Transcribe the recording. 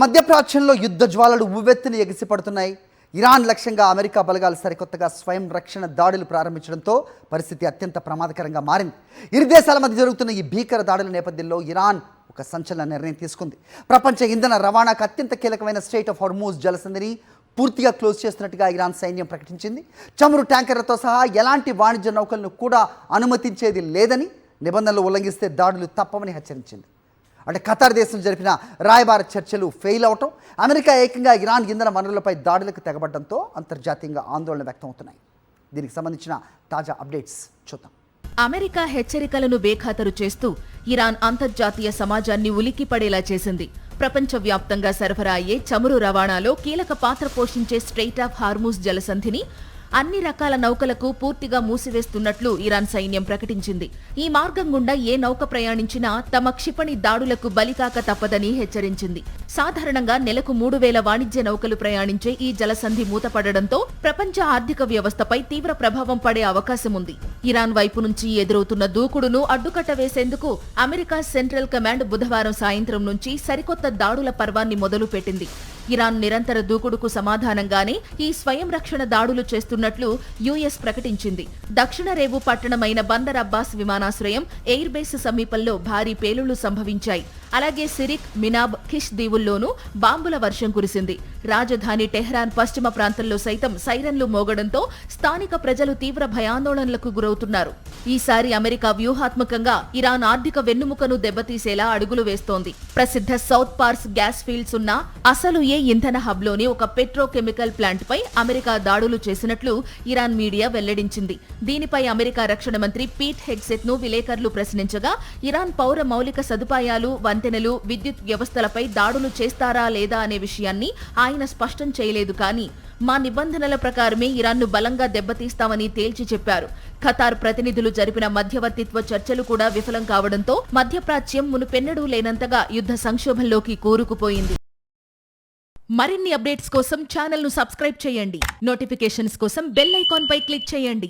మధ్యప్రాచ్యంలో యుద్ధ జ్వాలలు ఉవ్వెత్తున ఎగిసిపడుతున్నాయి. ఇరాన్ లక్ష్యంగా అమెరికా బలగాలు సరికొత్తగా స్వయం రక్షణ దాడులు ప్రారంభించడంతో పరిస్థితి అత్యంత ప్రమాదకరంగా మారింది. ఇరు దేశాల మధ్య జరుగుతున్న ఈ భీకర దాడుల నేపథ్యంలో ఇరాన్ ఒక సంచలన నిర్ణయం తీసుకుంది. ప్రపంచ ఇంధన రవాణాకు అత్యంత కీలకమైన స్ట్రెయిట్ ఆఫ్ హార్మూజ్ జలసంధిని పూర్తిగా క్లోజ్ చేస్తున్నట్టుగా ఇరాన్ సైన్యం ప్రకటించింది. చమురు ట్యాంకర్లతో సహా ఎలాంటి వాణిజ్య నౌకలను కూడా అనుమతించేది లేదని, నిబంధనలు ఉల్లంఘిస్తే దాడులు తప్పవని హెచ్చరించింది. అంటే ఖతార్ దేశం జరిపిన రాయబార చర్చలు ఫెయిల్ అవటం, అమెరికా ఏకంగా ఇరాన్ ఇంధన వనరులపై దాడులకు తెగబడడంతో అంతర్జాతీయంగా ఆందోళన వ్యక్తమవుతున్నాయి. దీనికి సంబంధించిన తాజా అప్డేట్స్ చూద్దాం. అమెరికా హెచ్చరికలను బేఖాతరు చేస్తూ ఇరాన్ అంతర్జాతీయ సమాజాన్ని ఉలిక్కిపడేలా చేసింది. ప్రపంచవ్యాప్తంగా సరఫరా అయ్యే చమురు రవాణాలో కీలక పాత్ర పోషించే స్ట్రెయిట్ ఆఫ్ హార్మూజ్ జలసంధిని అన్ని రకాల నౌకలకు పూర్తిగా మూసివేస్తున్నట్లు ఇరాన్ సైన్యం ప్రకటించింది. ఈ మార్గం గుండా ఏ నౌక ప్రయాణించినా తమ క్షిపణి దాడులకు బలికాక తప్పదని హెచ్చరించింది. సాధారణంగా నెలకు 3000 వాణిజ్య నౌకలు ప్రయాణించే ఈ జలసంధి మూతపడడంతో ప్రపంచ ఆర్థిక వ్యవస్థపై తీవ్ర ప్రభావం పడే అవకాశం ఉంది. ఇరాన్ వైపు నుంచి ఎదురవుతున్న దూకుడును అడ్డుకట్ట వేసేందుకు అమెరికా సెంట్రల్ కమాండ్ బుధవారం సాయంత్రం నుంచి సరికొత్త దాడుల పర్వాన్ని మొదలుపెట్టింది. ఇరాన్ నిరంతర దూకుడుకు సమాధానంగానే ఈ స్వయం రక్షణ దాడులు చేస్తున్నట్లు యుఎస్ ప్రకటించింది. దక్షిణ రేవు పట్టణమైన బందర్ అబ్బాస్ విమానాశ్రయం, ఎయిర్ బేస్ సమీపంలో భారీ పేలుళ్లు సంభవించాయి. అలాగే సిరిక్, మినాబ్, ఖిష్ దీవుల్లోనూ బాంబుల వర్షం కురిసింది. రాజధాని టెహ్రాన్ పశ్చిమ ప్రాంతంలో సైతం సైరన్లు మోగడంతో స్థానిక ప్రజలు తీవ్ర భయాందోళనలకు గురవుతున్నారు. ఈసారి అమెరికా వ్యూహాత్మకంగా ఇరాన్ ఆర్థిక వెన్నుముకను దెబ్బతీసేలా అడుగులు వేస్తోంది. ప్రసిద్ధ సౌత్ పార్స్ గ్యాస్ ఫీల్డ్స్ ఉన్న అసలు ఇంధన హబ్లోని ఒక పెట్రోకెమికల్ ప్లాంట్ పై అమెరికా దాడులు చేసినట్లు ఇరాన్ మీడియా వెల్లడించింది. దీనిపై అమెరికా రక్షణ మంత్రి పీట్ హెగ్సెట్ ను విలేకరులు ప్రశ్నించగా, ఇరాన్ పౌర మౌలిక సదుపాయాలు, వంతెనలు, విద్యుత్ వ్యవస్థలపై దాడులు చేస్తారా లేదా అనే విషయాన్ని ఆయన స్పష్టం చేయలేదు. కానీ మా నిబంధనల ప్రకారమే ఇరాన్ను బలంగా దెబ్బతీస్తామని తేల్చి చెప్పారు. ఖతార్ ప్రతినిధులు జరిపిన మధ్యవర్తిత్వ చర్చలు కూడా విఫలం కావడంతో మధ్యప్రాచ్యం మునుపెన్నడూ లేనంతగా యుద్ధ సంక్షోభంలోకి కూరుకుపోయింది. మరిన్ని అప్డేట్స్ కోసం ఛానల్ ను సబ్స్క్రైబ్ చేయండి. నోటిఫికేషన్స్ కోసం బెల్ ఐకాన్ పై క్లిక్ చేయండి.